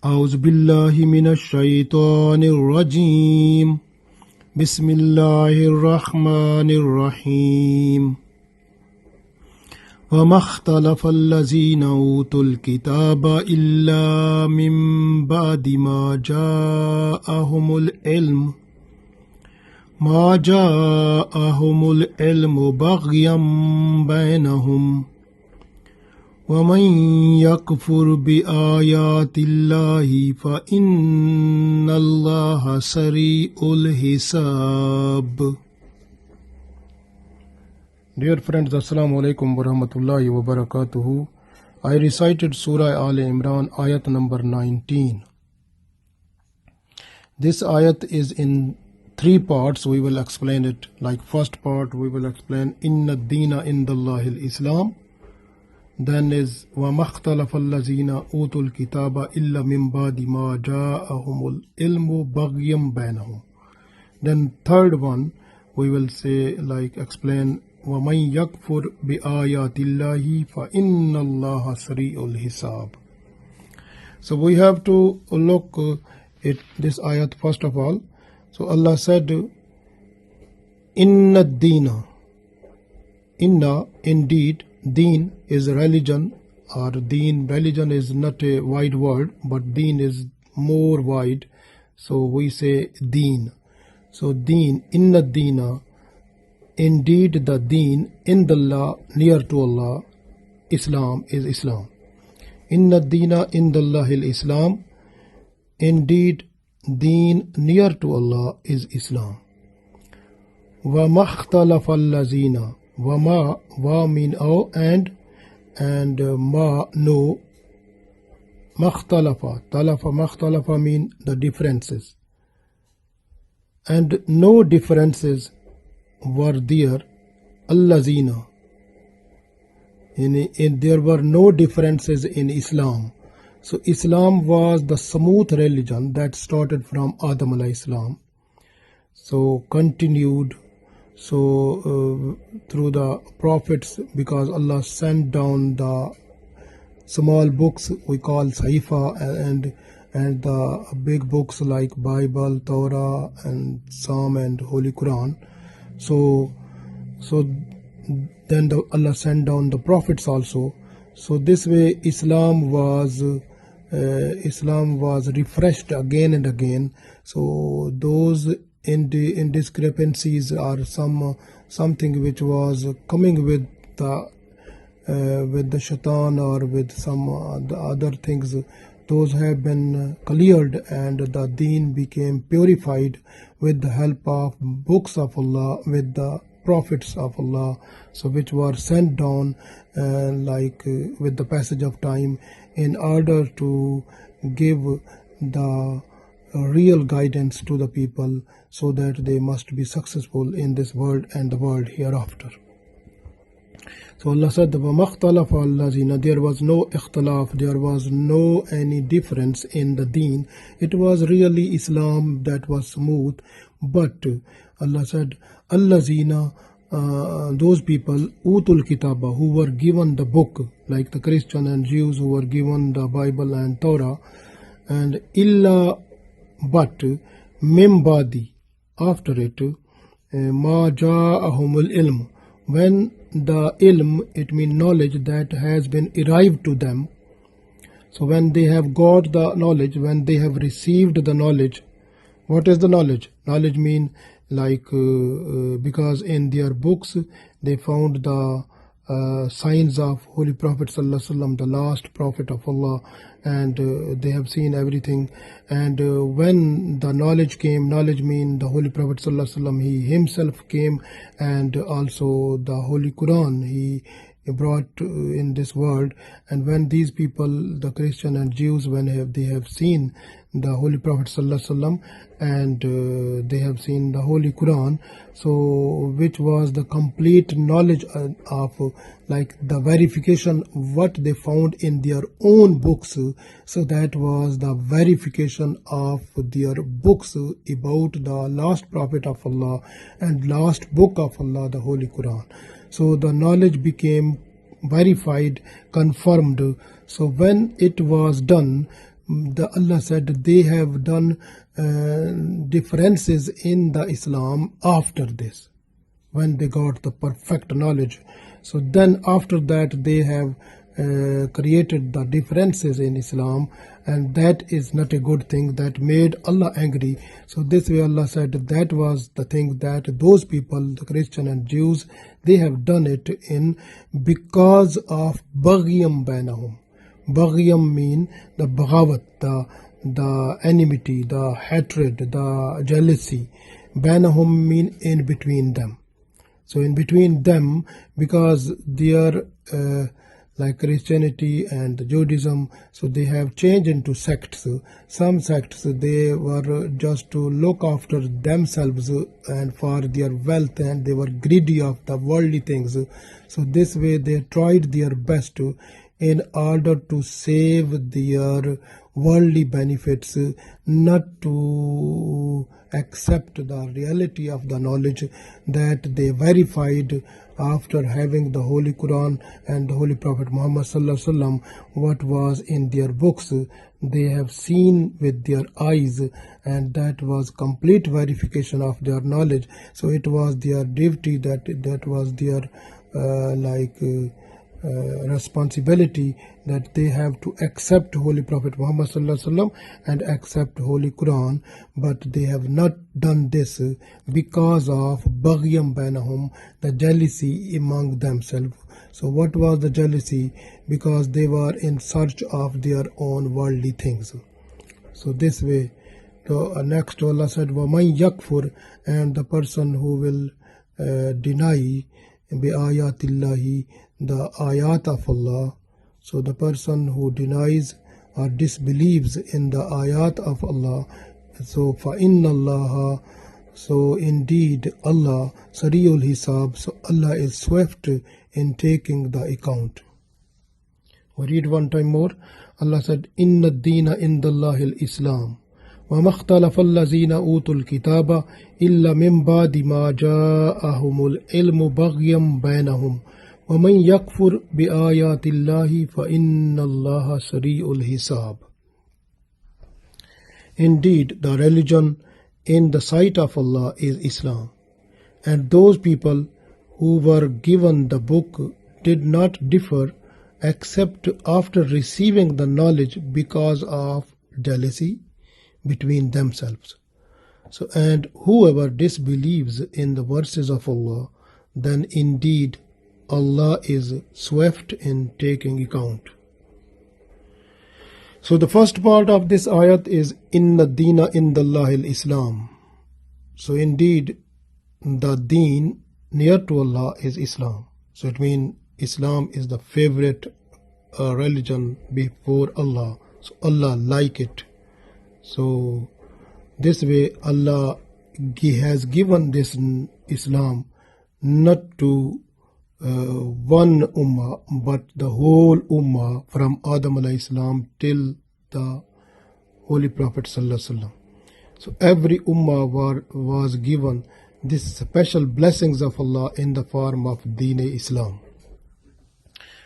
أعوذ بالله من الشيطان الرجيم بسم الله الرحمن الرحيم وما اختلف الذين أوتوا الكتاب إلا من بعد ما جاءهم العلم بغيا بينهم ومن يكفر بآيات الله فإن الله سريع الحساب. Dear friends, Assalamu alaikum wa rahmatullahi wa barakatuhu. I recited Surah Imran, Ayat number 19. This ayat is in 3 parts. We will explain it. Like first part, we will explain Inna Deena Indallahi al-Islam. Then is وَمَا اخْتَلَفَ الَّذِينَ أُوتُوا الْكِتَابَ إِلَّا مِنْ بَعْدِ مَا جَاءَهُمُ الْعِلْمُ بَغْيًا بَيْنَهُم. Then third one, we will say explain وَمَنْ يَكْفُرْ بِآيَاتِ اللَّهِ فَإِنَّ اللَّهَ سَرِيعُ الْحِسَابِ. So we have to look at this ayat first of all. So Allah said, Inna Deena. Inna, indeed, Deen is religion, or religion is not a wide word, but Deen is more wide. So we say Deen. So Deen, Inna Deena, indeed the Deen, Indallah, near to Allah, Islam is Islam. Inna Deena Indallahi al-Islam, indeed Deen near to Allah is Islam. Wa makhtalafa allazina. Wama, wa mean oh, and ma no. Makhtalafa mean the differences, and no differences were there. Allazina, in there were no differences in Islam. So Islam was the smooth religion that started from Adam alayhi salam, so continued through the prophets, because Allah sent down the small books we call Saifa, and the big books like Bible, Torah, and Psalm, and Holy Quran. So then Allah sent down the prophets also. So this way Islam was refreshed again and again. So those indiscrepancies are something which was coming with the shaitan or with some other things, those have been cleared, and the deen became purified with the help of books of Allah, with the prophets of Allah, so which were sent down with the passage of time, in order to give the real guidance to the people, so that they must be successful in this world and the world hereafter. So Allah said, وَمَا اخْتَلَفَ الَّذِينَ, there was no ikhtilaf, there was no any difference in the deen. It was really Islam that was smooth. But Allah said, الَّذِينَ, those people, utul kitaba, who were given the book, like the Christian and Jews who were given the Bible and Torah, and illa, but mimbadi, after it, ma ja'ahumul ilm, when the ilm, it means knowledge that has been arrived to them. So when they have got the knowledge, when they have received the knowledge, what is the knowledge? Knowledge mean because in their books they found the signs of Holy Prophet Sallallahu Alaihi Wasallam, the last Prophet of Allah, and they have seen everything. And when the knowledge came, knowledge mean the Holy Prophet Sallallahu Alaihi Wasallam, he himself came, and also the Holy Quran he brought in this world. And when these people, the Christian and Jews, when they have seen the Holy Prophet Sallallahu Alaihi Wasallam, and they have seen the Holy Quran, so which was the complete knowledge of the verification what they found in their own books. So that was the verification of their books about the last Prophet of Allah and last book of Allah, the Holy Quran. So the knowledge became verified, confirmed. So when it was done, Allah said they have done differences in the Islam after this, when they got the perfect knowledge. So then after that they have created the differences in Islam, and that is not a good thing. That made Allah angry. So this way Allah said that was the thing that those people, the Christian and Jews, they have done it in because of Baghyam bainahum. Baghyam mean the Baghawat, the enmity, the hatred, the jealousy. Bainahum mean in between them. So in between them, because they are like Christianity and Judaism, so they have changed into sects. Some sects, they were just to look after themselves and for their wealth, and they were greedy of the worldly things. So this way they tried their best in order to save their worldly benefits, not to accept the reality of the knowledge that they verified after having the Holy Quran and the Holy Prophet Muhammad Sallallahu Alaihi Wasallam, what was in their books. They have seen with their eyes, and that was complete verification of their knowledge. So it was their duty, that was their responsibility, that they have to accept Holy Prophet Muhammad Sallallahu Alaihi Wasallam and accept Holy Quran, but they have not done this because of Baghyam bainahum, the jealousy among themselves. So what was the jealousy? Because they were in search of their own worldly things. So this way, next Allah said, وَمَنْ يَكْفُرْ, and the person who will deny بِآيَاتِ اللَّهِ, the ayat of Allah. So the person who denies or disbelieves in the ayat of Allah, so فَإِنَّ اللَّهَ, so indeed Allah, Sariul Hisab, so Allah is swift in taking the account. We read one time more. Allah said, إِنَّ الدِّينَ إِنْدَ اللَّهِ الْإِسْلَامِ وَمَا اخْتَلَفَ الَّذِينَ أُوتُوا الْكِتَابَ إِلَّا مِنْ بَعْدِ مَا جَاءَهُمُ الْعِلْمُ بَغْيًا بَيْنَهُمْ وَمَنْ يَكْفُرْ بِآيَاتِ اللَّهِ فَإِنَّ اللَّهَ سَرِيعُ الْحِسَابِ. Indeed, the religion in the sight of Allah is Islam, and those people who were given the book did not differ except after receiving the knowledge because of jealousy between themselves. So, and whoever disbelieves in the verses of Allah, then indeed Allah is swift in taking account. So the first part of this ayat is Inna Deena Indallahi al-Islam. So indeed the deen near to Allah is Islam. So it means Islam is the favorite religion before Allah. So Allah like it. So this way Allah has given this Islam not to one ummah, but the whole ummah from Adam alayhi salam till the Holy Prophet Sallallahu Alaihi Wasallam. So every ummah was given these special blessings of Allah in the form of Deen Islam.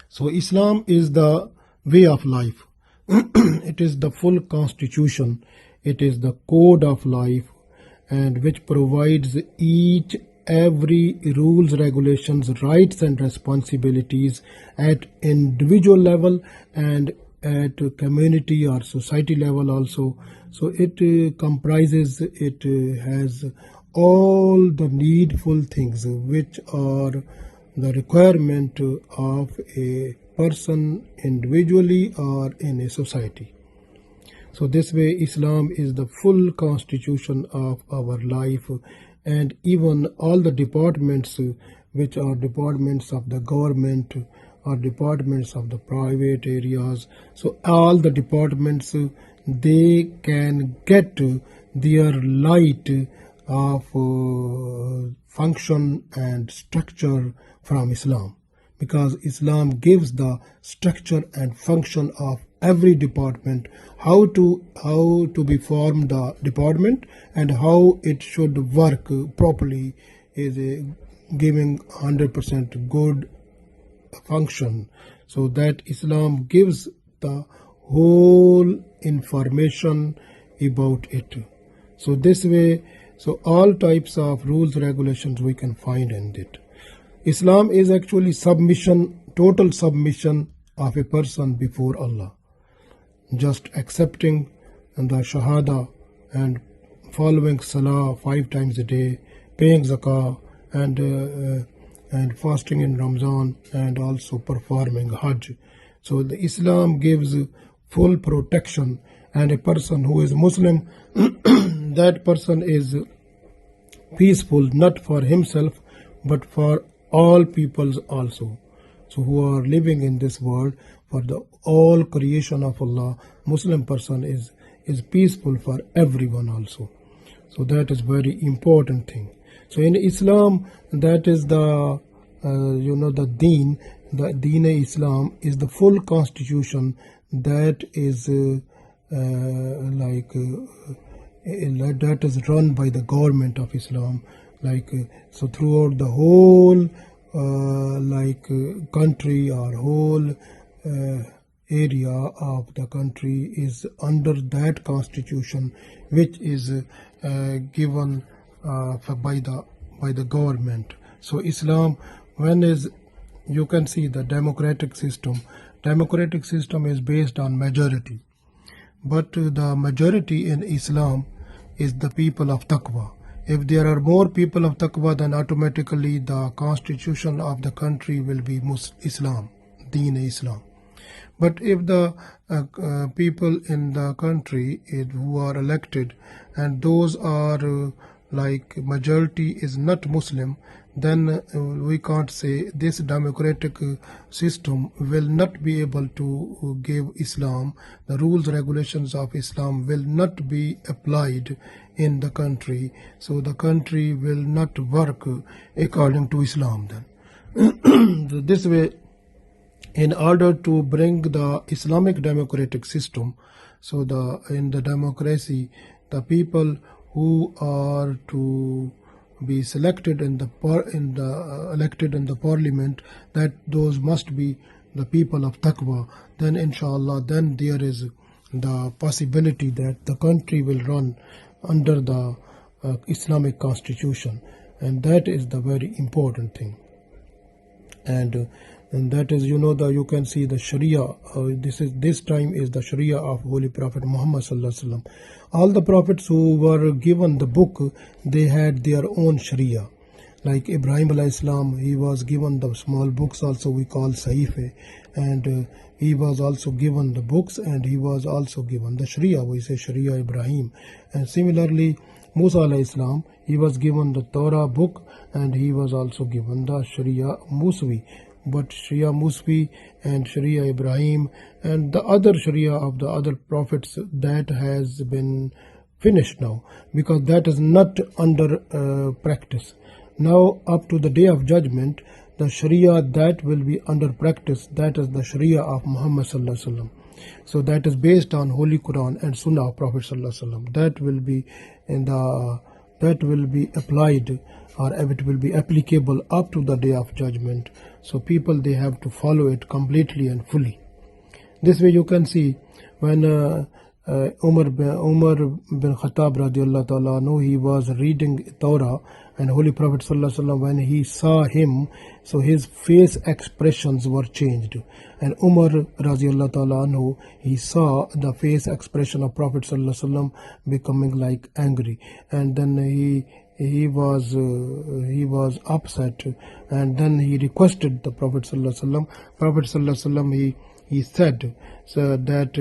So Islam is the way of life. It is the full constitution. It is the code of life, and which provides each every rules, regulations, rights and responsibilities at individual level and at community or society level also. So it comprises, it has all the needful things which are the requirement of a person individually or in a society. So this way Islam is the full constitution of our life, and even all the departments which are departments of the government or departments of the private areas, so all the departments they can get their light of function and structure from Islam, because Islam gives the structure and function of every department, how to be formed the department and how it should work properly, is giving 100% good function. So that Islam gives the whole information about it. So this way, so all types of rules, regulations we can find in it. Islam is actually submission, total submission of a person before Allah. Just accepting the Shahada and following Salah 5 times a day, paying Zakah and fasting in Ramadan, and also performing Hajj. So the Islam gives full protection, and a person who is Muslim, that person is peaceful not for himself but for all peoples also. So who are living in this world, for the all creation of Allah, Muslim person is peaceful for everyone also. So that is very important thing. So in Islam, that is the the deen. The deen Islam is the full constitution that is that is run by the government of Islam. So throughout the whole country or whole area of the country is under that constitution, which is given by the government. So Islam, when is, you can see the democratic system. Democratic system is based on majority, but the majority in Islam is the people of taqwa. If there are more people of taqwa, then automatically the constitution of the country will be Islam, Deen Islam. But if the people in the country who are elected, and those are majority is not Muslim, then we can't say this democratic system will not be able to give Islam. The rules, regulations of Islam will not be applied in the country. So the country will not work according to Islam then. So this way, in order to bring the Islamic democratic system, so in the democracy, the people who are to be selected elected in the parliament, that those must be the people of taqwa. Then inshallah, then there is the possibility that the country will run under the Islamic constitution, and that is the very important thing. And that is, you can see the Sharia. This time is the Sharia of Holy Prophet Muhammad sallallahu alaihi wasallam. All the prophets who were given the book, they had their own Sharia. Like Ibrahim alayhi salam, he was given the small books, also we call Saife, and he was also given the books, and he was also given the Sharia. We say Sharia Ibrahim. And similarly, Musa alayhi salam, he was given the Torah book, and he was also given the Sharia Muswi. But Sharia Muswi and Sharia Ibrahim and the other Sharia of the other prophets, that has been finished now, because that is not under practice. Now up to the day of judgment, the Sharia that will be under practice, that is the Sharia of Muhammad sallallahu alaihi wasallam. So that is based on Holy Quran and Sunnah of Prophet sallallahu alaihi wasallam. That will be applied, or it will be applicable up to the day of judgment. So people, they have to follow it completely and fully. This way you can see when Umar bin Khattab radiallahu ta'ala anhu, he was reading Torah, and Holy Prophet sallallahu alaihi wasallam, when he saw him, so his face expressions were changed. And Umar radiallahu ta'ala anhu, he saw the face expression of Prophet sallallahu alaihi wasallam becoming like angry, and then he was upset, and then he requested the Prophet sallallahu alaihi wasallam. Prophet sallallahu alaihi wasallam, he said so that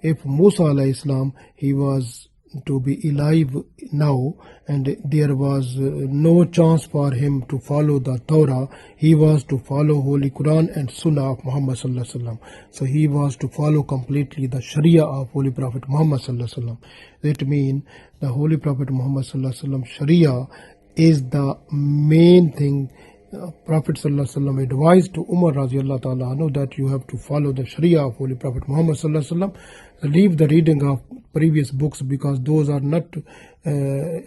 if Musa alayhi salam, he was to be alive now, and there was no chance for him to follow the Torah, he was to follow Holy Quran and Sunnah of Muhammad sallallahu alaihi wasallam. So he was to follow completely the Sharia of Holy Prophet Muhammad sallallahu alaihi wasallam. It means the Holy Prophet Muhammad sallallahu alaihi wasallam Sharia is the main thing. Prophet sallallahu alaihi wasallam advised to Umar radiallahu ta'ala anhu that you have to follow the Sharia of Holy Prophet Muhammad sallallahu alaihi wasallam. Leave the reading of previous books, because those are not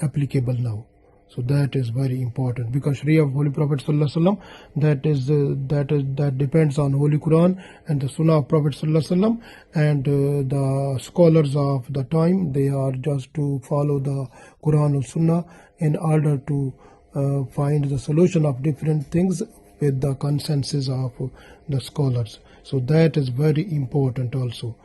applicable now. So that is very important, because Sharia of Holy Prophet Sallallahu Alaihi Wasallam, that depends on Holy Quran and the Sunnah of Prophet Sallallahu Alaihi Wasallam, and the scholars of the time, they are just to follow the Quran or Sunnah in order to find the solution of different things with the consensus of the scholars. So that is very important also.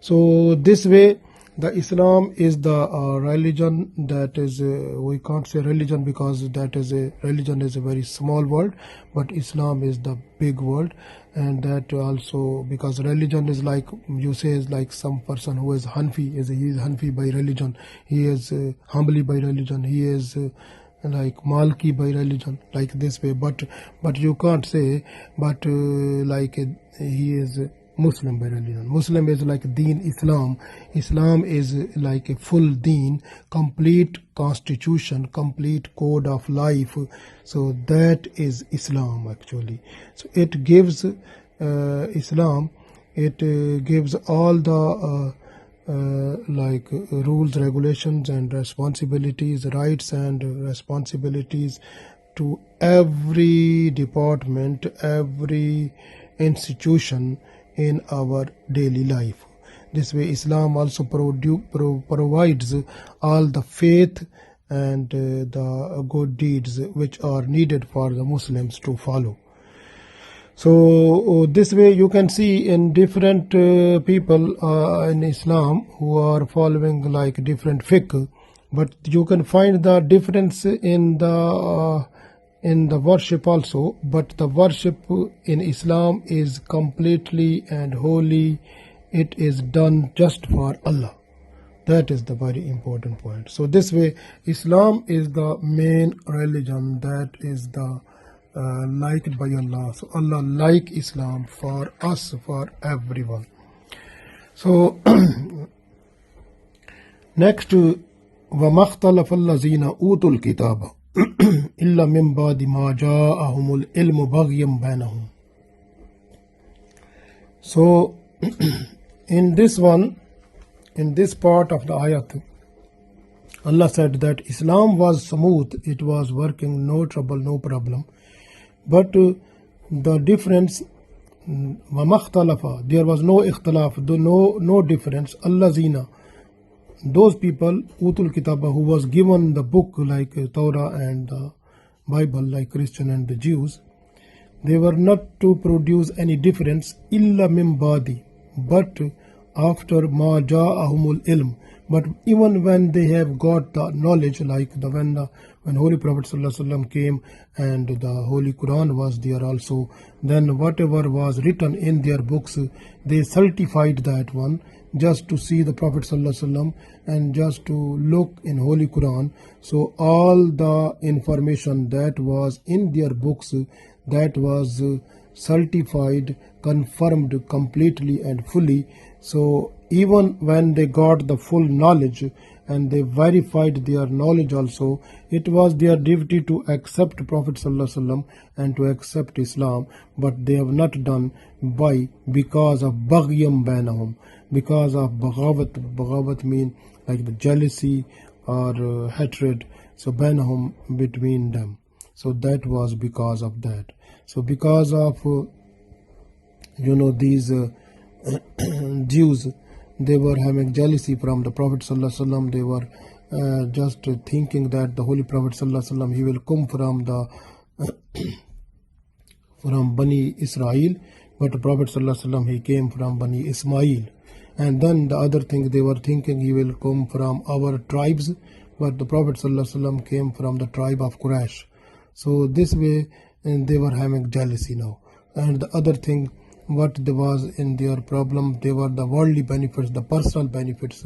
So this way, the Islam is the religion that is, we can't say religion because that is a religion is a very small word, but Islam is the big word. And that also, because religion is like, you say, is like some person who is Hanfi, he is Hanfi by religion, he is Hanbali by religion, he is like Malki by religion, like this way. But you can't say, but like he is Muslim by religion. Muslim is like Deen Islam. Islam is like a full Deen, complete constitution, complete code of life. So that is Islam actually. So it gives Islam, it gives all the like rules, regulations and responsibilities, rights and responsibilities to every department, every institution in our daily life. This way Islam also provides all the faith and the good deeds which are needed for the Muslims to follow. So this way you can see in different people in Islam who are following like different fiqh, but you can find the difference in the worship also. But the worship in Islam is completely and wholly, it is done just for Allah. That is the very important point. So this way Islam is the main religion that is the liked by Allah. So Allah like Islam for us, for everyone. So next, وَمَا اخْتَلَفَ الَّذِينَ أُوتُوا الْكِتَابَ إِلَّا مِن بَعْدِ مَا جَاءَهُمُ الْعِلْمُ بَغْيًا بَيْنَهُم. So in this one, in this part of the ayat, Allah said that Islam was smooth, it was working, no trouble, no problem. But the difference, وَمَا اخْتَلَفَ, there was no ikhtilaf, no difference. Allazina, those people, Utul Kitaba, who was given the book like Torah and the Bible, like Christian and the Jews, they were not to produce any difference, illa min badi, but after ma ja'ahumul ilm. But even when they have got the knowledge, like when Holy Prophet ﷺ came and the Holy Quran was there also, then whatever was written in their books, they certified that one just to see the Prophet ﷺ and just to look in Holy Quran. So all the information that was in their books, that was certified, confirmed completely and fully. So even when they got the full knowledge and they verified their knowledge also, it was their duty to accept Prophet ﷺ and to accept Islam, but they have not done because of baghyam bainahum, because of baghawat. Baghawat mean like the jealousy or hatred. So bainahum, between them. So that was because of that. So because of these Jews, they were having jealousy from the Prophet ﷺ. They were just thinking that the Holy Prophet ﷺ, he will come from Bani Israel, but the Prophet ﷺ, he came from Bani Ismail. And then the other thing, they were thinking he will come from our tribes, but the Prophet ﷺ came from the tribe of Quraysh. So this way, and they were having jealousy now. And the other thing, what there was in their problem, they were the worldly benefits, the personal benefits,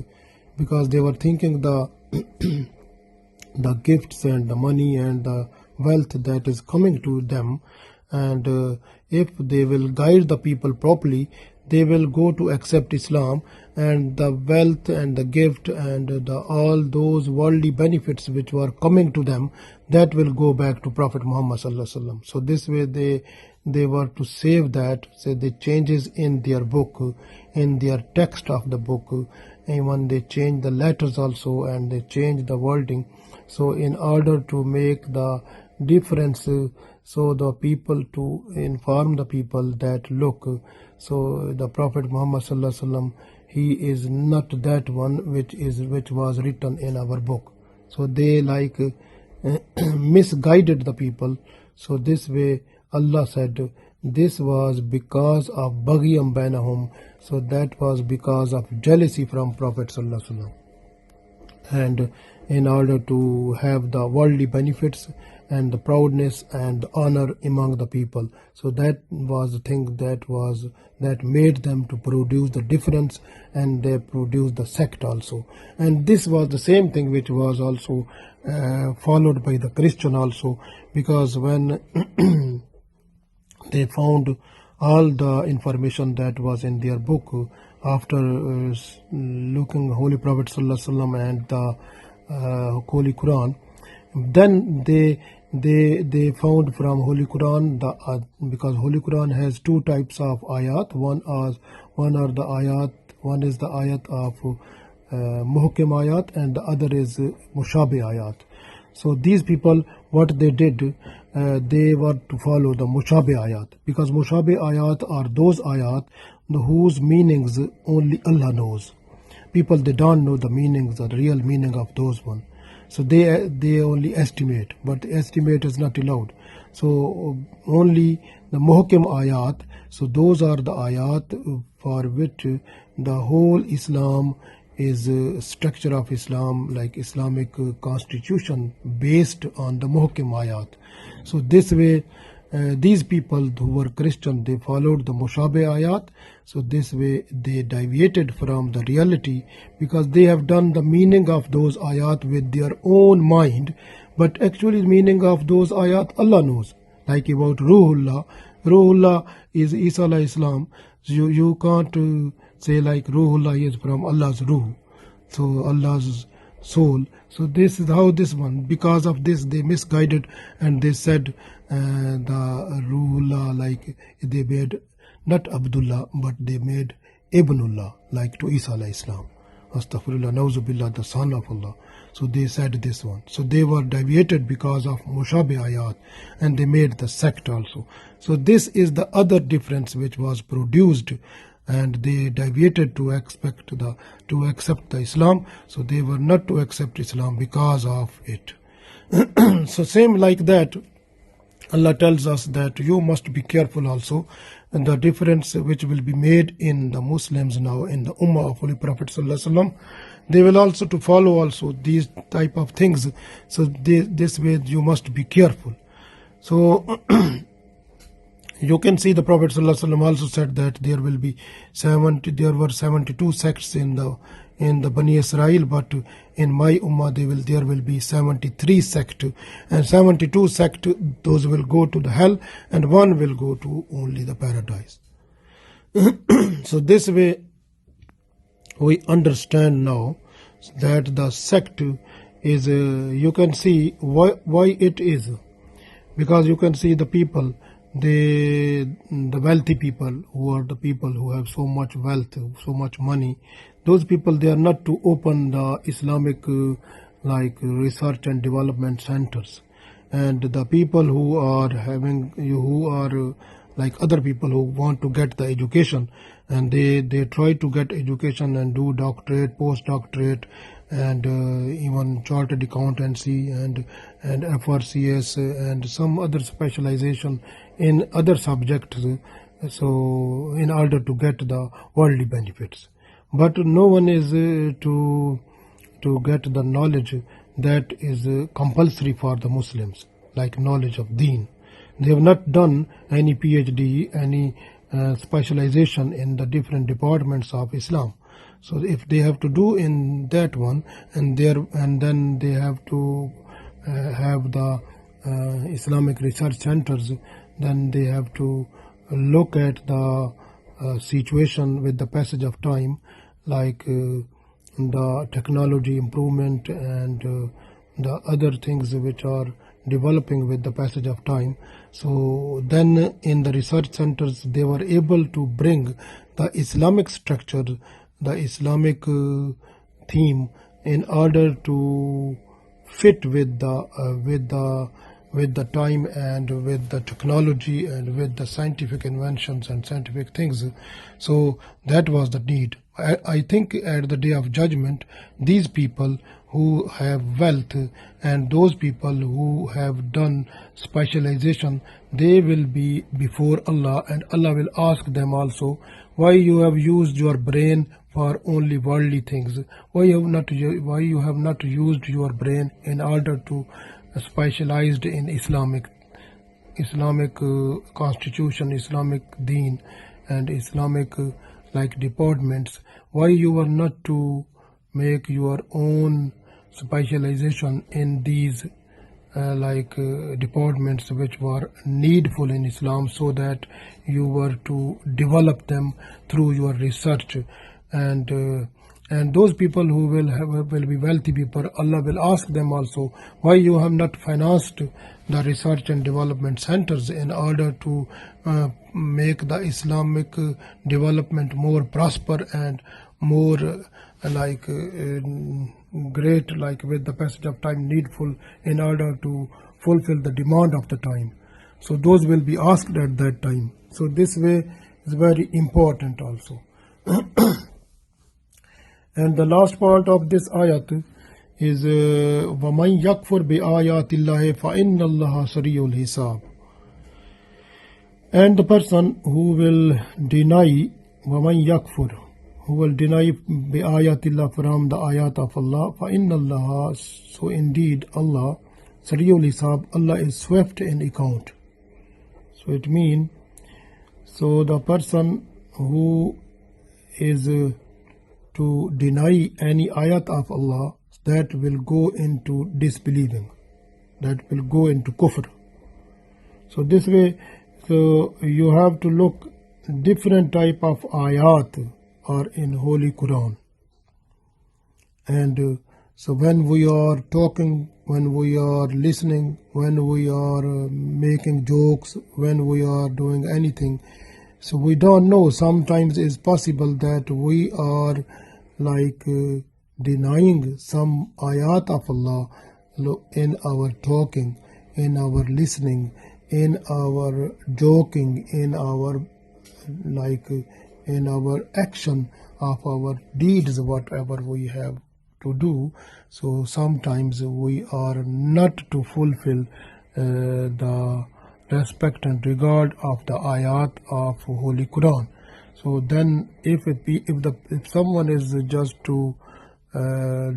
because they were thinking the the gifts and the money and the wealth that is coming to them, and if they will guide the people properly, they will go to accept Islam, and the wealth and the gift and all those worldly benefits which were coming to them, that will go back to Prophet Muhammad sallallahu alaihi wasallam. So this way they were to save that. So the changes in their book, in their text of the book. Even they change the letters also, and they change the wording. So in order to make the difference, so the people, to inform the people that look, so the Prophet Muhammad sallallahu alaihi wasallam, he is not that one which was written in our book. So they misguided the people. So this way Allah said this was because of Baghiyam Bainahum. So that was because of jealousy from Prophet sallallahu alaihi wasallam, and in order to have the worldly benefits and the proudness and honor among the people. So that was the thing that made them to produce the difference, and they produced the sect also. And this was the same thing which was also followed by the Christian also, because when they found all the information that was in their book after looking Holy Prophet sallallahu alaihi wasallam and the Holy Quran, then they found from Holy Quran because Holy Quran has two types of ayat. One is the ayat of muhkim ayat, and the other is mushabih ayat. So these people, what they did, they were to follow the mushabih ayat, because mushabih ayat are those ayat whose meanings only Allah knows. People, they don't know the meanings, the real meaning of those ones. So they only estimate, but estimate is not allowed. So only the muhkim ayat, so those are the ayat for which the whole Islam is structure of Islam, like Islamic constitution based on the muhkim ayat. So this way these people who were Christian, they followed the mushabih ayat. So this way they deviated from the reality, because they have done the meaning of those ayat with their own mind, but actually the meaning of those ayat Allah knows. Like about Ruhullah is Isa alayhi salam. So you can't say like Ruhullah is from Allah's Ruh, so Allah's soul. So this is how this one, because of this they misguided, and they said the Ruhullah, like they made not Abdullah, but they made Ibnullah, like to Isa alayhi salam. Astaghfirullah, Nauzubillah, the son of Allah. So they said this one. So they were deviated because of mushabih ayat, and they made the sect also. So this is the other difference which was produced, and they deviated to accept the Islam. So they were not to accept Islam because of it. So same like that, Allah tells us that you must be careful also, and the difference which will be made in the Muslims now, in the Ummah of Holy Prophet sallallahu alaihi wasallam, they will also to follow also these type of things. So this way you must be careful. So you can see the Prophet sallallahu alaihi wasallam also said that there were 72 sects in the Bani Israel, but in my ummah there will be 73 sect, and 72 sect, those will go to the hell, and one will go to only the paradise. So this way we understand now that the sect is you can see why it is, because you can see the people, the wealthy people, who are the people who have so much wealth, so much money, those people, they are not to open the Islamic like research and development centers. And the people who are like other people who want to get the education, and they try to get education and do doctorate, postdoctorate, and even chartered accountancy and FRCS and some other specialization in other subjects, so in order to get the worldly benefits. But no one is to get the knowledge that is compulsory for the Muslims, like knowledge of Deen. They have not done any PhD, any specialization in the different departments of Islam. So if they have to do in that one, and then they have to have the Islamic research centers, then they have to look at the situation with the passage of time, like the technology improvement and the other things which are developing with the passage of time. So then in the research centers they were able to bring the Islamic structure, the Islamic theme, in order to fit with the time and with the technology and with the scientific inventions and scientific things. So that was the need. I think at the day of judgment, these people who have wealth and those people who have done specialization, they will be before Allah, and Allah will ask them also, why you have used your brain for only worldly things? Why you have not used your brain in order to specialized in Islamic constitution, Islamic deen, and Islamic like departments? Why you were not to make your own specialization in these departments which were needful in Islam, so that you were to develop them through your research? And those people who will be wealthy people, Allah will ask them also, why you have not financed the research and development centers in order to make the Islamic development more prosper and more great, like with the passage of time needful, in order to fulfill the demand of the time. So those will be asked at that time. So this way is very important also. And the last part of this ayat is وَمَنْ يَكْفُرْ بِآيَاتِ اللَّهِ فَإِنَّ اللَّهَ سَرِيعُ الْحِسَابِ. And the person who will deny, وَمَنْ يَكْفُرْ, who will deny بِآيَاتِ اللَّهِ, from the ayat of Allah, فَإِنَّ اللَّهَ, so indeed Allah, سَرِيعُ الْحِسَابِ, Allah is swift in account. So it means, so the person who is to deny any ayat of Allah, that will go into disbelieving, that will go into kufr. So this way, so you have to look different type of ayat are in Holy Quran. And so when we are talking, when we are listening, when we are making jokes, when we are doing anything, so we don't know, sometimes it's possible that we are denying some ayat of Allah in our talking, in our listening, in our joking, in our in our action of our deeds, whatever we have to do. So sometimes we are not to fulfill the respect and regard of the ayat of Holy Quran. So then if someone is just to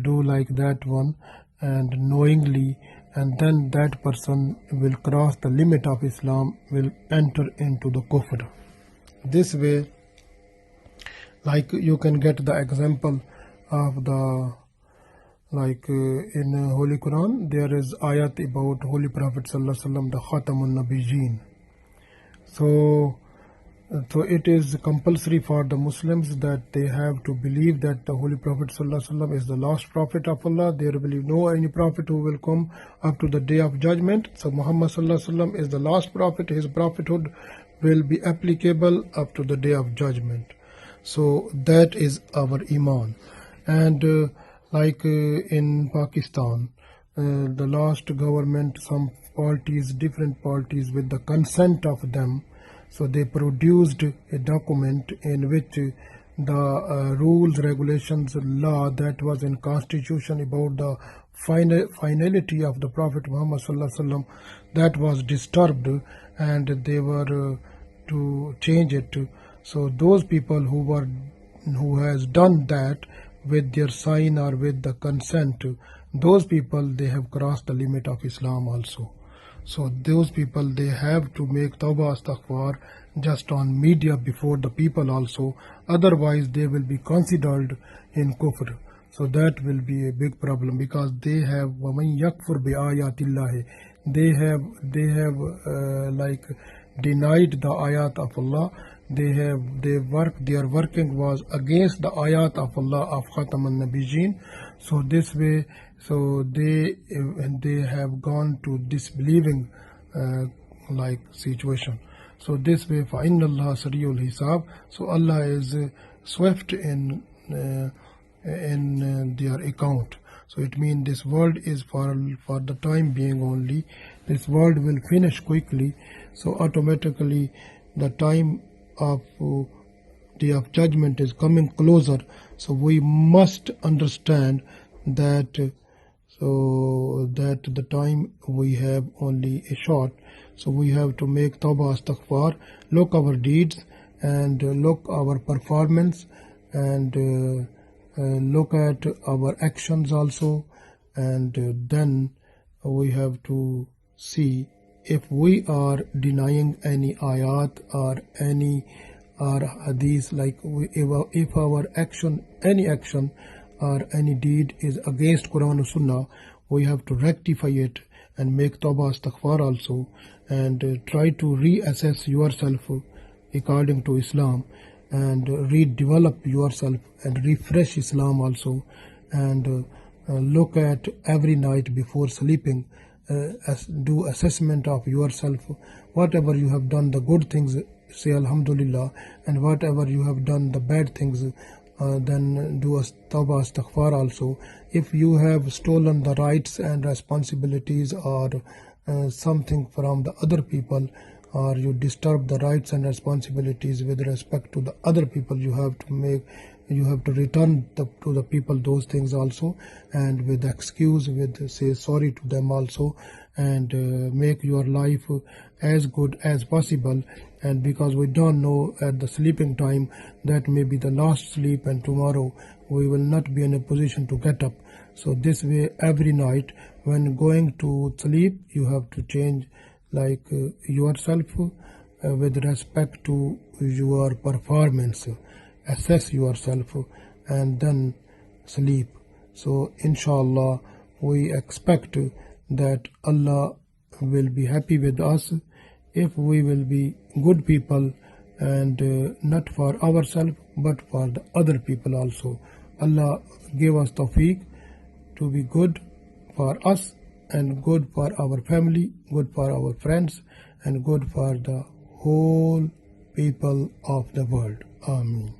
do like that one and knowingly, and then that person will cross the limit of Islam, will enter into the kufr. This way, like you can get the example of the in Holy Quran, there is ayat about Holy Prophet Sallallahu Alaihi Wasallam, the Khatamun Nabiyyin. So it is compulsory for the Muslims that they have to believe that the Holy Prophet ﷺ is the last prophet of Allah. There will be no any prophet who will come up to the day of judgment. So Muhammad ﷺ is the last prophet. His prophethood will be applicable up to the day of judgment. So that is our iman. And in Pakistan, the last government, some parties, different parties, with the consent of them, so they produced a document in which the rules, regulations, law that was in constitution about the finality of the Prophet Muhammad Sallallahu Alaihi Wasallam, that was disturbed, and they were to change it. So those people who has done that with their sign or with the consent, those people, they have crossed the limit of Islam also. So those people, they have to make tawbah astaghfar just on media before the people also. Otherwise, they will be considered in kufr. So that will be a big problem, because they have وَمَنْ يَكْفُرْ بِآيَاتِ اللَّهِ, they have denied the ayat of Allah. Their working was against the ayat of Allah of Khataman Nabiyyin. So this way, so they have gone to disbelieving situation. So this way, فَإِنَّ اللَّهَ سَرِيعُ الْحِسَابِ. So Allah is swift in their account. So it means this world is for the time being only. This world will finish quickly. So automatically the time of day of judgment is coming closer. So we must understand that that the time we have only a short. So we have to make tawbah astaghfar, look our deeds and look our performance and look at our actions also, and then we have to see if we are denying any ayat or any hadith, like if our action, any action or any deed is against Quran or Sunnah, we have to rectify it and make tawbah astaghfar also, and try to reassess yourself according to Islam, and redevelop yourself and refresh Islam also, and look at every night before sleeping, do assessment of yourself. Whatever you have done the good things, say Alhamdulillah, and whatever you have done the bad things, then do a tawbah astaghfar also. If you have stolen the rights and responsibilities or something from the other people, or you disturb the rights and responsibilities with respect to the other people, you have to return to the people those things also, and with excuse, with say sorry to them also, and make your life as good as possible. And because we don't know at the sleeping time, that may be the last sleep and tomorrow we will not be in a position to get up. So this way, every night when going to sleep, you have to change like yourself with respect to your performance, assess yourself and then sleep. So inshallah we expect that Allah will be happy with us if we will be good people, and not for ourselves but for the other people also. Allah give us tawfiq to be good for us and good for our family, good for our friends, and good for the whole people of the world. Ameen.